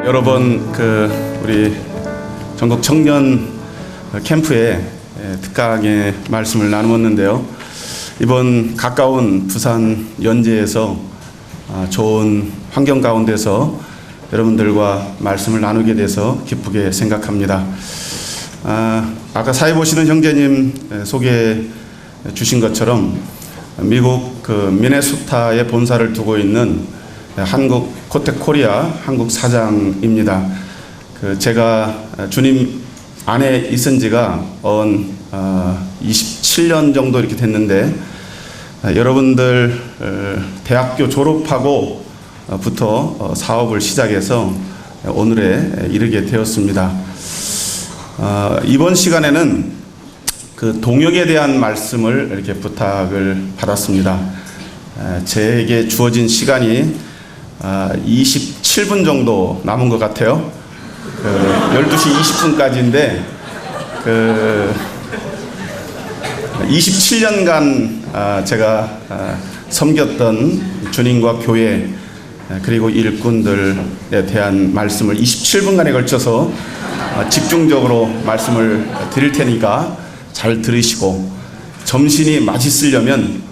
여러 번 우리 전국 청년 캠프에 특강의 말씀을 나누었는데요. 이번 가까운 부산 연제에서 좋은 환경 가운데서 여러분들과 말씀을 나누게 돼서 기쁘게 생각합니다. 아까 사회 보시는 형제님 소개해 주신 것처럼 미국 미네소타에 본사를 두고 있는 한국 코텍코리아 한국 사장입니다. 제가 주님 안에 있은 지가 27년 정도 이렇게 됐는데, 여러분들 대학교 졸업하고부터 사업을 시작해서 오늘에 이르게 되었습니다. 이번 시간에는 동역에 대한 말씀을 이렇게 부탁을 받았습니다. 제게 주어진 시간이 27분 정도 남은 것 같아요. 12시 20분까지인데 27년간 제가 섬겼던 주님과 교회 그리고 일꾼들에 대한 말씀을 27분간에 걸쳐서 집중적으로 말씀을 드릴 테니까 잘 들으시고, 점심이 맛있으려면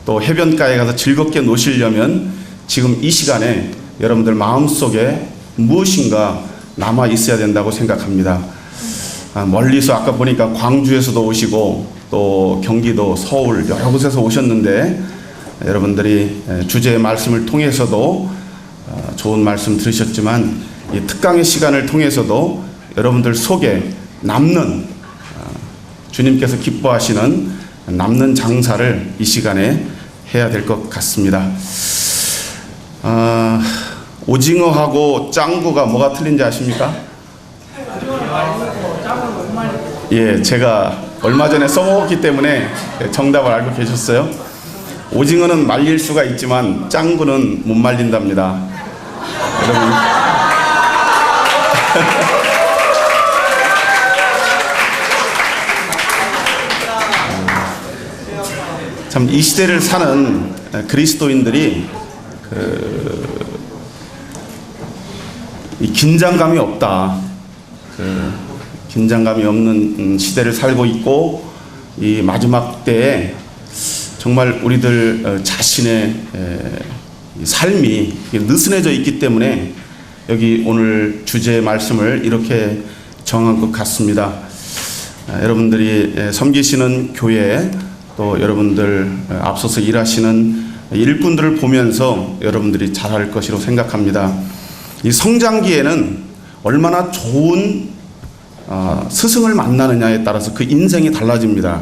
또 해변가에 가서 즐겁게 노시려면 지금 이 시간에 여러분들 마음속에 무엇인가 남아 있어야 된다고 생각합니다. 멀리서 아까 보니까 광주에서도 오시고 또 경기도, 서울 여러 곳에서 오셨는데, 여러분들이 주제의 말씀을 통해서도 좋은 말씀 들으셨지만 이 특강의 시간을 통해서도 여러분들 속에 남는 주님께서 기뻐하시는 남는 장사를 이 시간에 해야 될 것 같습니다. 오징어하고 짱구가 뭐가 틀린지 아십니까? 예, 제가 얼마 전에 써먹었기 때문에 정답을 알고 계셨어요. 오징어는 말릴 수가 있지만 짱구는 못 말린답니다. 여러분 참 이 시대를 사는 그리스도인들이 이 긴장감이 없다. 긴장감이 없는 시대를 살고 있고, 이 마지막 때에 정말 우리들 자신의 삶이 느슨해져 있기 때문에 여기 오늘 주제의 말씀을 이렇게 정한 것 같습니다. 여러분들이 섬기시는 교회, 또 여러분들 앞서서 일하시는 일꾼들을 보면서 여러분들이 잘할 것이라고 생각합니다. 이 성장기에는 얼마나 좋은 스승을 만나느냐에 따라서 그 인생이 달라집니다.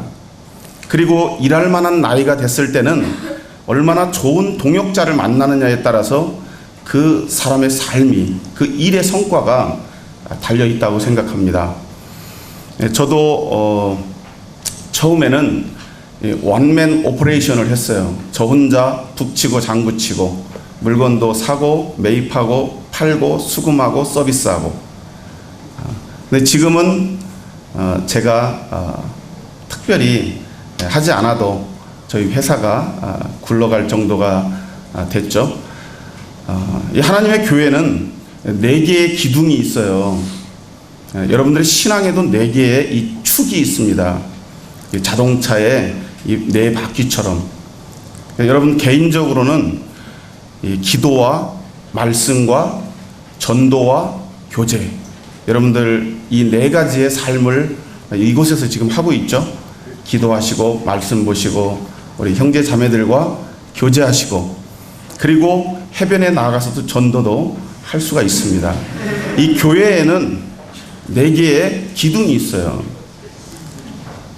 그리고 일할 만한 나이가 됐을 때는 얼마나 좋은 동역자를 만나느냐에 따라서 그 사람의 삶이, 그 일의 성과가 달려있다고 생각합니다. 저도 처음에는 원맨 오퍼레이션을 했어요. 저 혼자 북치고 장구치고 물건도 사고 매입하고 팔고 수금하고 서비스하고. 근데 지금은 제가 특별히 하지 않아도 저희 회사가 굴러갈 정도가 됐죠. 이 하나님의 교회는 4개의 기둥이 있어요. 여러분들의 신앙에도 4개의 이 축이 있습니다. 자동차의 이 4바퀴처럼. 여러분 개인적으로는 이 기도와 말씀과 전도와 교제, 여러분들 이 4가지의 삶을 이곳에서 지금 하고 있죠. 기도하시고 말씀 보시고 우리 형제 자매들과 교제하시고, 그리고 해변에 나가서도 전도도 할 수가 있습니다. 이 교회에는 4개의 기둥이 있어요.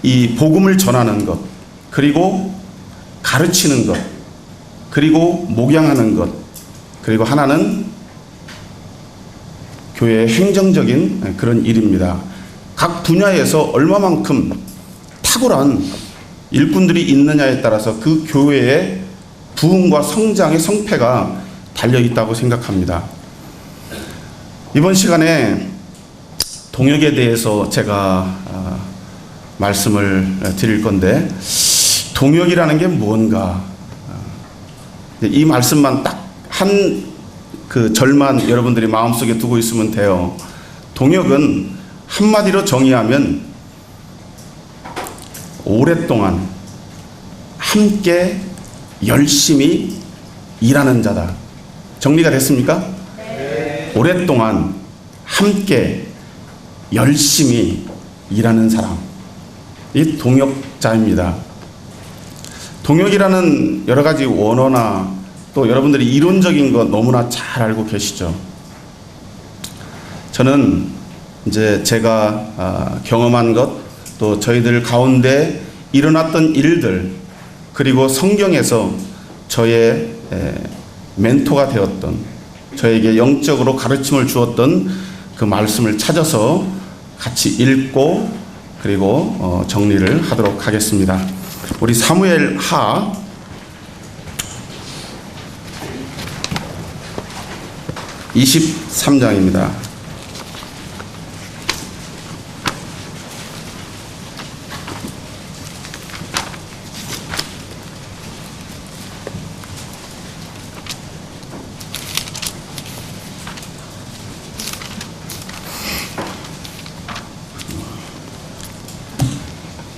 이 복음을 전하는 것, 그리고 가르치는 것, 그리고 목양하는 것, 그리고 하나는 교회의 행정적인 그런 일입니다. 각 분야에서 얼마만큼 탁월한 일꾼들이 있느냐에 따라서 그 교회의 부흥과 성장의 성패가 달려있다고 생각합니다. 이번 시간에 동역에 대해서 제가 말씀을 드릴 건데, 동역이라는 게 뭔가, 이 말씀만 딱 한 그 절만 여러분들이 마음속에 두고 있으면 돼요. 동역은 한마디로 정의하면 오랫동안 함께 열심히 일하는 자다. 정리가 됐습니까? 네. 오랫동안 함께 열심히 일하는 사람, 이 동역자입니다. 동역이라는 여러 가지 원어나 또 여러분들이 이론적인 거 너무나 잘 알고 계시죠. 저는 이제 제가 경험한 것, 또 저희들 가운데 일어났던 일들, 그리고 성경에서 저의 멘토가 되었던, 저에게 영적으로 가르침을 주었던 그 말씀을 찾아서 같이 읽고 그리고 정리를 하도록 하겠습니다. 우리 사무엘 하 23장입니다.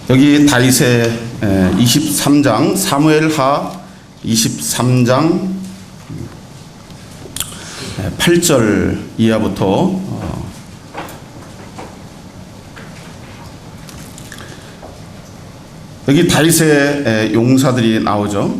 여기 다윗의 23장, 사무엘하 23장 8절 이하부터 여기 다윗의 용사들이 나오죠.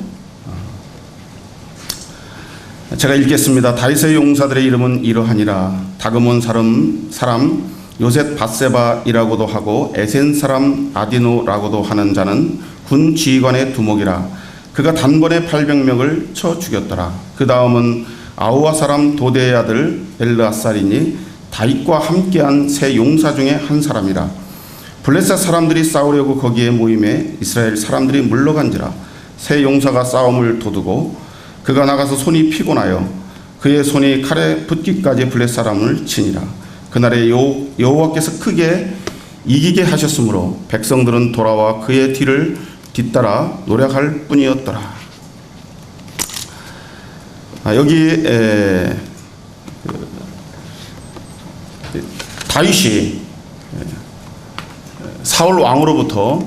제가 읽겠습니다. 다윗의 용사들의 이름은 이러하니라. 다그몬 사람 요셋 밧세바이라고도 하고 에센 사람 아디노라고도 하는 자는 군 지휘관의 두목이라. 그가 단번에 800명을 쳐 죽였더라. 그 다음은 아우아 사람 도대의 아들 엘르아살이니 다윗과 함께한 세 용사 중에 한 사람이라. 블레셋 사람들이 싸우려고 거기에 모임에 이스라엘 사람들이 물러간지라. 세 용사가 싸움을 도두고 그가 나가서 손이 피곤하여 그의 손이 칼에 붙기까지 블레셋 사람을 치니라. 그날에 여호와께서 크게 이기게 하셨으므로 백성들은 돌아와 그의 뒤를 뒤따라 노력할 뿐이었더라. 여기 다윗이 사울 왕으로부터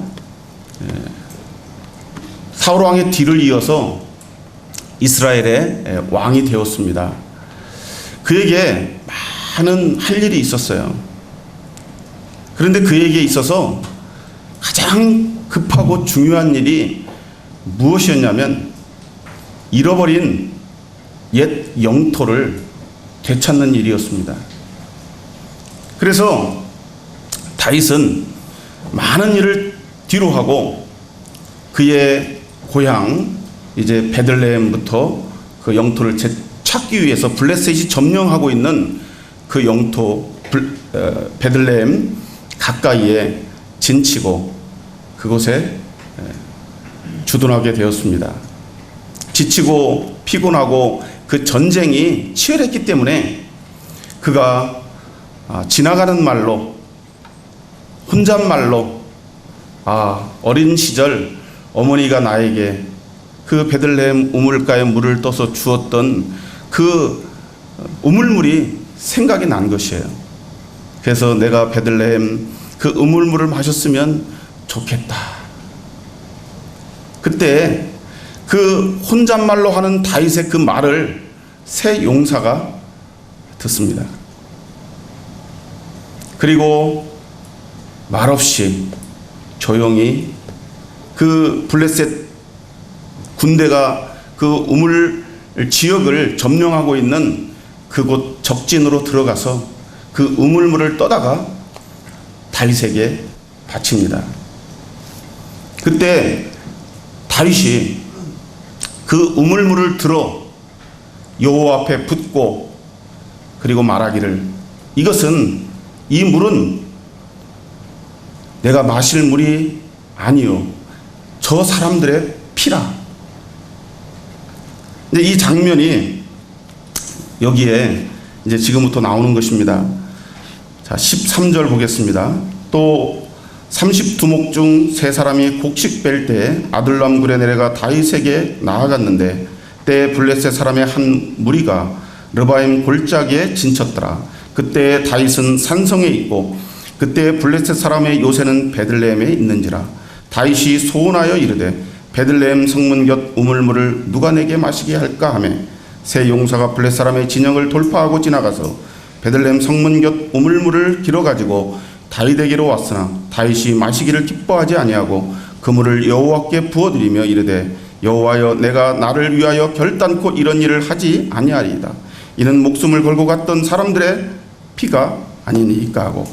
사울 왕의 뒤를 이어서 이스라엘의 왕이 되었습니다. 그에게 많은 할 일이 있었어요. 그런데 그에게 있어서 가장 급하고 중요한 일이 무엇이었냐면 잃어버린 옛 영토를 되찾는 일이었습니다. 그래서 다윗은 많은 일을 뒤로 하고 그의 고향 이제 베들레헴부터 그 영토를 찾기 위해서 블레셋이 점령하고 있는 그 영토 베들레헴 가까이에 진치고 그곳에 주둔하게 되었습니다. 지치고 피곤하고 그 전쟁이 치열했기 때문에 그가 지나가는 말로 혼잣말로 어린 시절 어머니가 나에게 그 베들레헴 우물가에 물을 떠서 주었던 그 우물물이 생각이 난 것이에요. 그래서 내가 베들레헴 그 우물물을 마셨으면 좋겠다. 그때 그 혼잣말로 하는 다윗의 그 말을 세 용사가 듣습니다. 그리고 말없이 조용히 그 블레셋 군대가 그 우물 지역을 점령하고 있는 그곳 적진으로 들어가서 그 우물물을 떠다가 다윗에게 바칩니다. 그때 다윗이 그 우물물을 들어 여호와 앞에 붓고 그리고 말하기를 이 물은 내가 마실 물이 아니요 저 사람들의 피라. 근데 이 장면이 여기에 이제 지금부터 나오는 것입니다. 자, 13절 보겠습니다. 또 30두목 중 세 사람이 곡식 뺄 때 아둘람 굴에 내려가 다윗에게 나아갔는데 때에 블레셋 사람의 한 무리가 르바임 골짜기에 진쳤더라. 그때 다윗은 산성에 있고 그때 블레셋 사람의 요새는 베들레헴에 있는지라. 다윗이 소원하여 이르되 베들레헴 성문 곁 우물물을 누가 내게 마시게 할까 하며 새 용사가 블레셋 사람의 진영을 돌파하고 지나가서 베들레헴 성문 곁 우물물을 길어가지고 다윗에게로 왔으나 다윗이 마시기를 기뻐하지 아니하고 그 물을 여호와께 부어드리며 이르되 여호와여 내가 나를 위하여 결단코 이런 일을 하지 아니하리이다. 이는 목숨을 걸고 갔던 사람들의 피가 아니니까 하고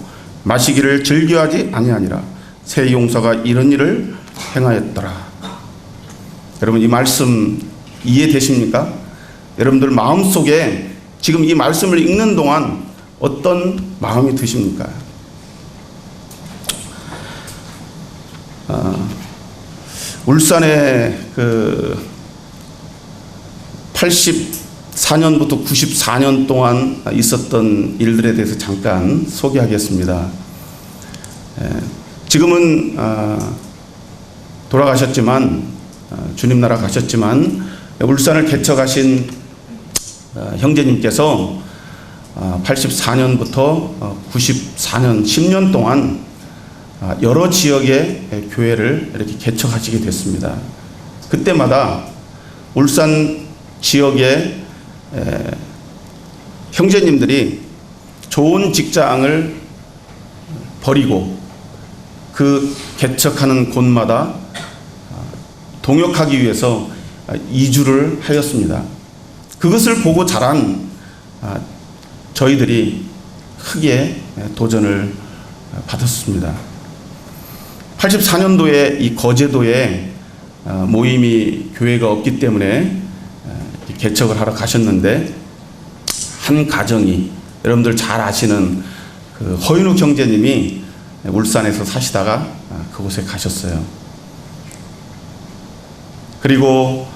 마시기를 즐겨하지 아니하니라. 새 용사가 이런 일을 행하였더라. 여러분 이 말씀 이해되십니까? 여러분들 마음속에 지금 이 말씀을 읽는 동안 어떤 마음이 드십니까? 울산에 그 84년부터 94년 동안 있었던 일들에 대해서 잠깐 소개하겠습니다. 지금은 돌아가셨지만 주님 나라 가셨지만 울산을 개척하신 형제님께서 84년부터 94년 10년 동안 여러 지역의 교회를 이렇게 개척하시게 됐습니다. 그때마다 울산 지역의 형제님들이 좋은 직장을 버리고 그 개척하는 곳마다 동역하기 위해서 이주를 하였습니다. 그것을 보고 자란 저희들이 크게 도전을 받았습니다. 84년도에 이 거제도에 모임이 교회가 없기 때문에 개척을 하러 가셨는데 한 가정이 여러분들 잘 아시는 그 허윤욱 형제님이 울산에서 사시다가 그곳에 가셨어요. 그리고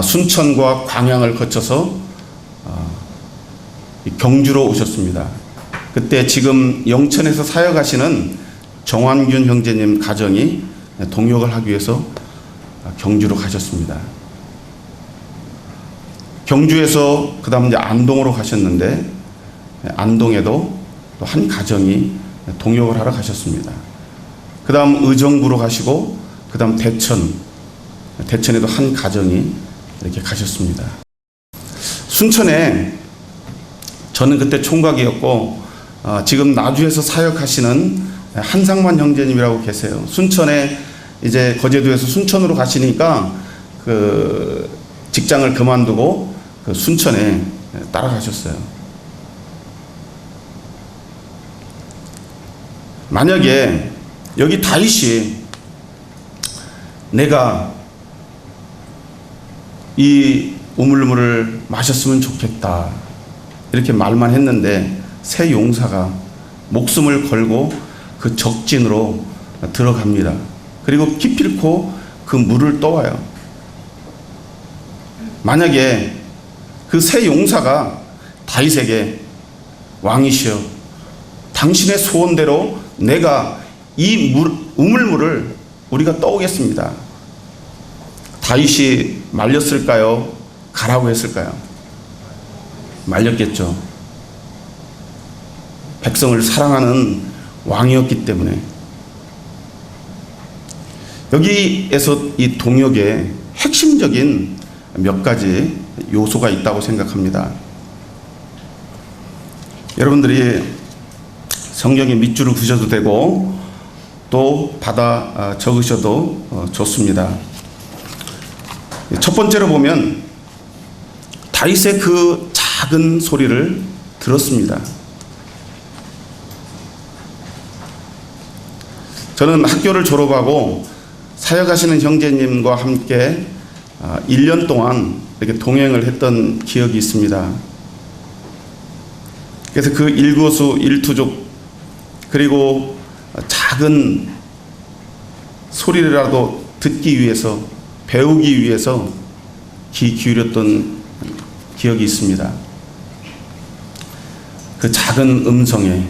순천과 광양을 거쳐서 경주로 오셨습니다. 그때 지금 영천에서 사역하시는 정환균 형제님 가정이 동역을 하기 위해서 경주로 가셨습니다. 경주에서 그 다음 이제 안동으로 가셨는데 안동에도 또 한 가정이 동역을 하러 가셨습니다. 그 다음 의정부로 가시고 그 다음 대천에도 한 가정이 이렇게 가셨습니다. 순천에 저는 그때 총각이었고 지금 나주에서 사역하시는 한상만 형제님이라고 계세요. 순천에 이제 거제도에서 순천으로 가시니까 그 직장을 그만두고 그 순천에 따라가셨어요. 만약에 여기 다윗이 내가 이 우물물을 마셨으면 좋겠다 이렇게 말만 했는데 새 용사가 목숨을 걸고 그 적진으로 들어갑니다. 그리고 기필코 그 물을 떠와요. 만약에 그 새 용사가 다윗에게 왕이시여 당신의 소원대로 내가 이 우물물을 우리가 떠오겠습니다. 다윗이 말렸을까요? 가라고 했을까요? 말렸겠죠. 백성을 사랑하는 왕이었기 때문에. 여기에서 이 동역에 핵심적인 몇 가지 요소가 있다고 생각합니다. 여러분들이 성경에 밑줄을 그으셔도 되고 또 받아 적으셔도 좋습니다. 첫 번째로 보면 다윗의 그 작은 소리를 들었습니다. 저는 학교를 졸업하고 사역하시는 형제님과 함께 1년 동안 이렇게 동행을 했던 기억이 있습니다. 그래서 그 일거수 일투족 그리고 작은 소리라도 듣기 위해서 배우기 위해서 귀 기울였던 기억이 있습니다. 그 작은 음성에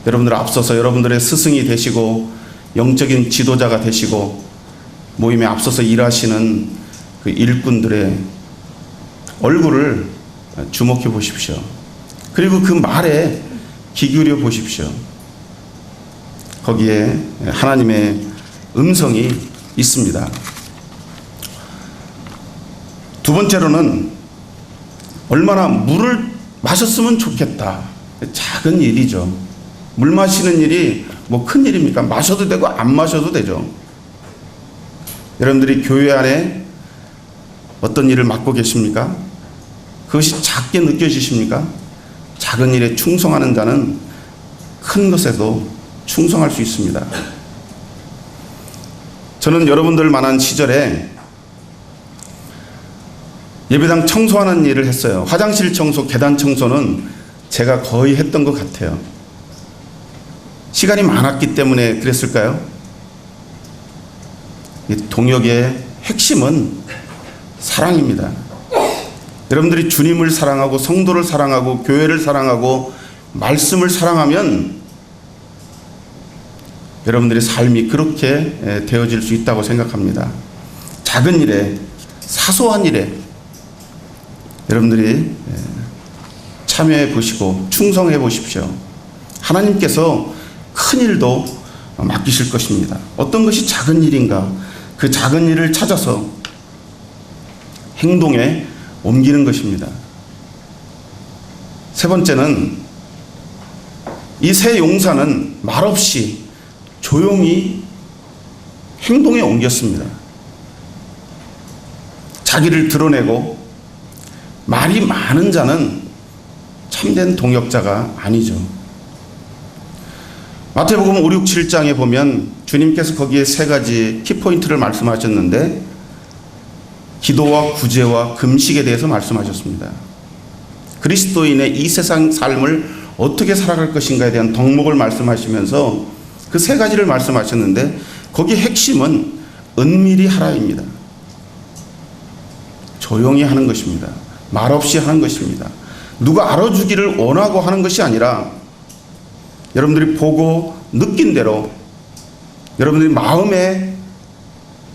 여러분들 앞서서 여러분들의 스승이 되시고 영적인 지도자가 되시고 모임에 앞서서 일하시는 그 일꾼들의 얼굴을 주목해 보십시오. 그리고 그 말에 귀 기울여 보십시오. 거기에 하나님의 음성이 있습니다. 두 번째로는 얼마나 물을 마셨으면 좋겠다. 작은 일이죠. 물 마시는 일이 뭐 큰 일입니까? 마셔도 되고 안 마셔도 되죠. 여러분들이 교회 안에 어떤 일을 맡고 계십니까? 그것이 작게 느껴지십니까? 작은 일에 충성하는 자는 큰 것에도 충성할 수 있습니다. 저는 여러분들 만한 시절에 예배당 청소하는 일을 했어요. 화장실 청소, 계단 청소는 제가 거의 했던 것 같아요. 시간이 많았기 때문에 그랬을까요? 이 동역의 핵심은 사랑입니다. 여러분들이 주님을 사랑하고 성도를 사랑하고 교회를 사랑하고 말씀을 사랑하면 여러분들의 삶이 그렇게 되어질 수 있다고 생각합니다. 작은 일에, 사소한 일에 여러분들이 참여해 보시고 충성해 보십시오. 하나님께서 큰 일도 맡기실 것입니다. 어떤 것이 작은 일인가? 그 작은 일을 찾아서 행동에 옮기는 것입니다. 세 번째는 이 세 용사는 말없이 조용히 행동에 옮겼습니다. 자기를 드러내고 말이 많은 자는 참된 동역자가 아니죠. 마태복음 5, 6, 7장에 보면 주님께서 거기에 세 가지 키포인트를 말씀하셨는데 기도와 구제와 금식에 대해서 말씀하셨습니다. 그리스도인의 이 세상 삶을 어떻게 살아갈 것인가에 대한 덕목을 말씀하시면서 그 세 가지를 말씀하셨는데 거기 핵심은 은밀히 하라입니다. 조용히 하는 것입니다. 말없이 하는 것입니다. 누가 알아주기를 원하고 하는 것이 아니라 여러분들이 보고 느낀 대로 여러분들이 마음에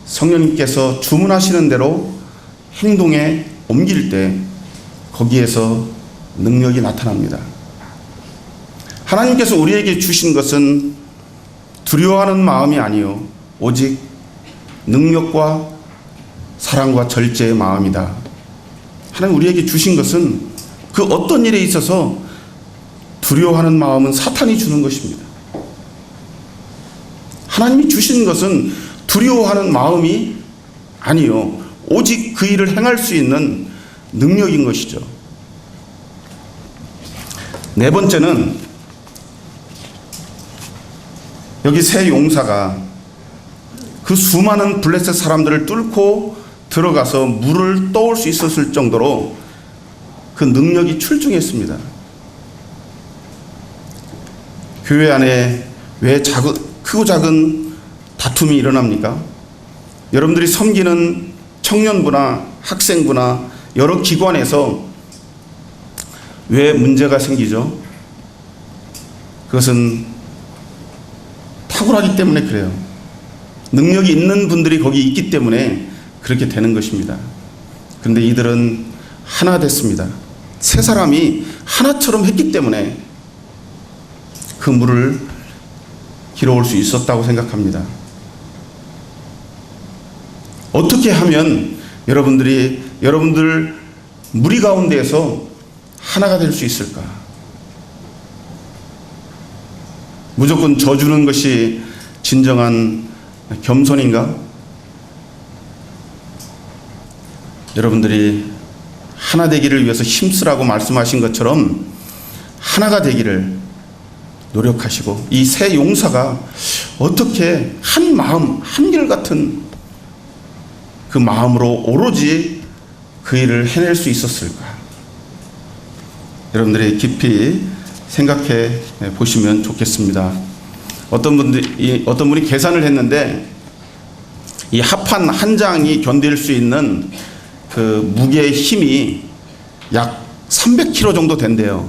성령님께서 주문하시는 대로 행동에 옮길 때 거기에서 능력이 나타납니다. 하나님께서 우리에게 주신 것은 두려워하는 마음이 아니요 오직 능력과 사랑과 절제의 마음이다. 하나님 우리에게 주신 것은 그 어떤 일에 있어서 두려워하는 마음은 사탄이 주는 것입니다. 하나님이 주신 것은 두려워하는 마음이 아니요 오직 그 일을 행할 수 있는 능력인 것이죠. 네 번째는 여기 세 용사가 그 수많은 블레셋 사람들을 뚫고 들어가서 물을 떠올 수 있었을 정도로 그 능력이 출중했습니다. 교회 안에 왜 크고 작은 다툼이 일어납니까? 여러분들이 섬기는 청년부나 학생부나 여러 기관에서 왜 문제가 생기죠? 그것은 탁월하기 때문에 그래요. 능력이 있는 분들이 거기 있기 때문에 그렇게 되는 것입니다. 그런데 이들은 하나 됐습니다. 세 사람이 하나처럼 했기 때문에 그 물을 길어올 수 있었다고 생각합니다. 어떻게 하면 여러분들 무리 가운데에서 하나가 될 수 있을까? 무조건 져주는 것이 진정한 겸손인가? 여러분들이 하나 되기를 위해서 힘쓰라고 말씀하신 것처럼 하나가 되기를 노력하시고 이 세 용사가 어떻게 한 마음, 한결같은 그 마음으로 오로지 그 일을 해낼 수 있었을까? 여러분들이 깊이 생각해 보시면 좋겠습니다. 어떤 분이 계산을 했는데 이 합판 한 장이 견딜 수 있는 그 무게의 힘이 약 300kg 정도 된대요.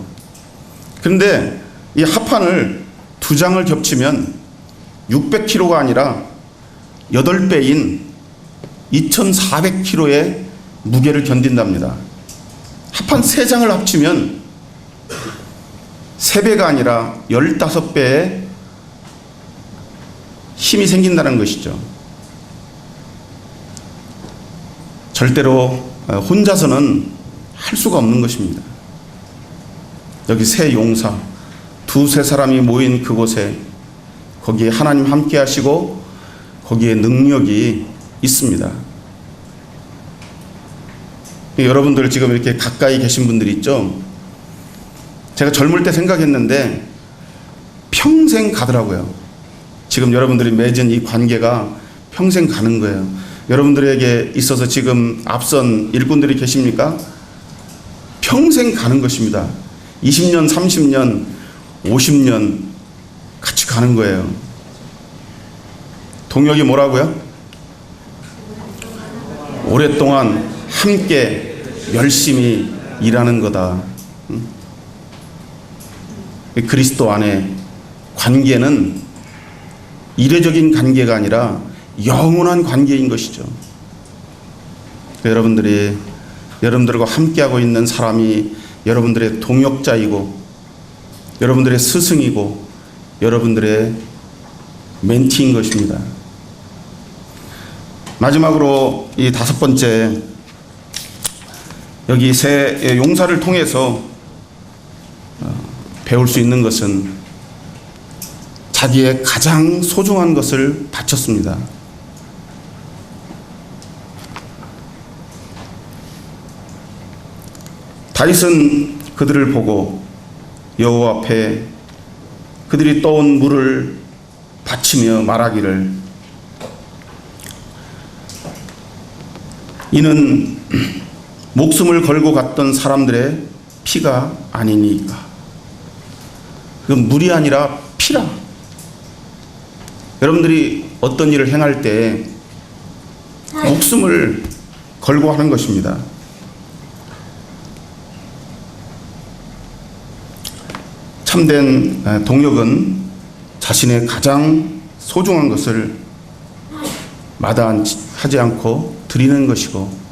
그런데 이 합판을 두 장을 겹치면 600kg가 아니라 8배인 2400kg의 무게를 견딘답니다. 합한 3장을 합치면 3배가 아니라 15배의 힘이 생긴다는 것이죠. 절대로 혼자서는 할 수가 없는 것입니다. 여기 세 용사, 2-3 사람이 모인 그곳에 거기에 하나님 함께 하시고 거기에 능력이 있습니다. 여러분들 지금 이렇게 가까이 계신 분들 있죠? 제가 젊을 때 생각했는데 평생 가더라고요. 지금 여러분들이 맺은 이 관계가 평생 가는 거예요. 여러분들에게 있어서 지금 앞선 일꾼들이 계십니까? 평생 가는 것입니다. 20년, 30년, 50년 같이 가는 거예요. 동역이 뭐라고요? 오랫동안 함께 열심히 일하는 거다. 그리스도 안에 관계는 이례적인 관계가 아니라 영원한 관계인 것이죠. 여러분들과 함께하고 있는 사람이 여러분들의 동역자이고 여러분들의 스승이고 여러분들의 멘티인 것입니다. 마지막으로 이 5번째, 여기 세 용사를 통해서 배울 수 있는 것은 자기의 가장 소중한 것을 바쳤습니다. 다윗은 그들을 보고 여호와 앞에 그들이 떠온 물을 바치며 말하기를, 이는 목숨을 걸고 갔던 사람들의 피가 아니니까. 그건 물이 아니라 피라. 여러분들이 어떤 일을 행할 때 목숨을 걸고 하는 것입니다. 참된 동역은 자신의 가장 소중한 것을 마다하지 않고 드리는 것이고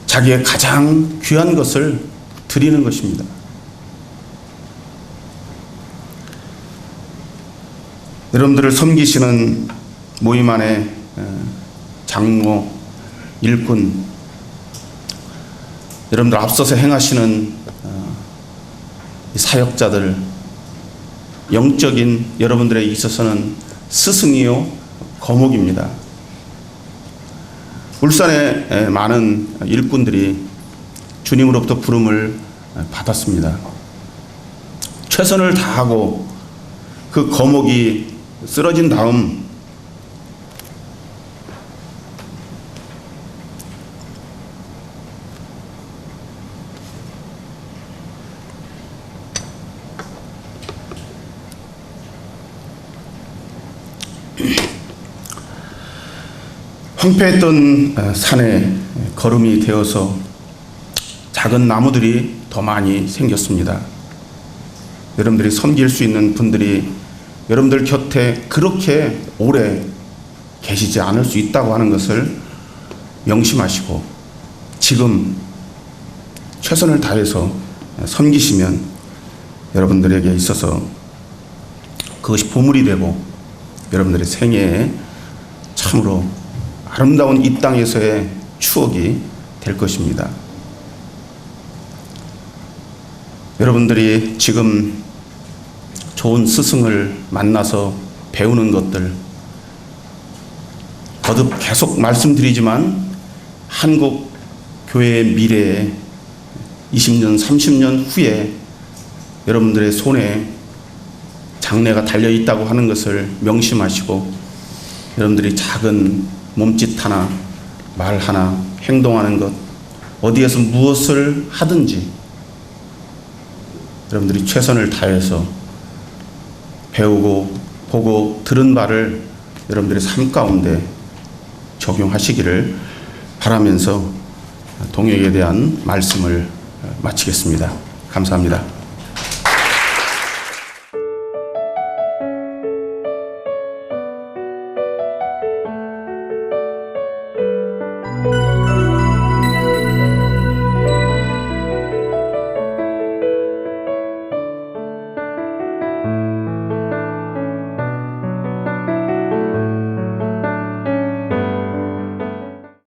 자기의 가장 귀한 것을 드리는 것입니다. 여러분들을 섬기시는 모임 안에 장로, 일꾼, 여러분들 앞서서 행하시는 사역자들, 영적인 여러분들에 있어서는 스승이요 거목입니다. 울산의 많은 일꾼들이 주님으로부터 부름을 받았습니다. 최선을 다하고 그 거목이 쓰러진 다음 황폐했던 산에 거름이 되어서 작은 나무들이 더 많이 생겼습니다. 여러분들이 섬길 수 있는 분들이 여러분들 곁에 그렇게 오래 계시지 않을 수 있다고 하는 것을 명심하시고 지금 최선을 다해서 섬기시면 여러분들에게 있어서 그것이 보물이 되고 여러분들의 생애에 참으로 아름다운 이 땅에서의 추억이 될 것입니다. 여러분들이 지금 좋은 스승을 만나서 배우는 것들, 거듭 계속 말씀드리지만 한국 교회의 미래에 20년, 30년 후에 여러분들의 손에 장래가 달려있다고 하는 것을 명심하시고 여러분들이 작은 몸짓 하나, 말 하나, 행동하는 것, 어디에서 무엇을 하든지 여러분들이 최선을 다해서 배우고 보고 들은 바를 여러분들의 삶 가운데 적용하시기를 바라면서 동역에 대한 말씀을 마치겠습니다. 감사합니다.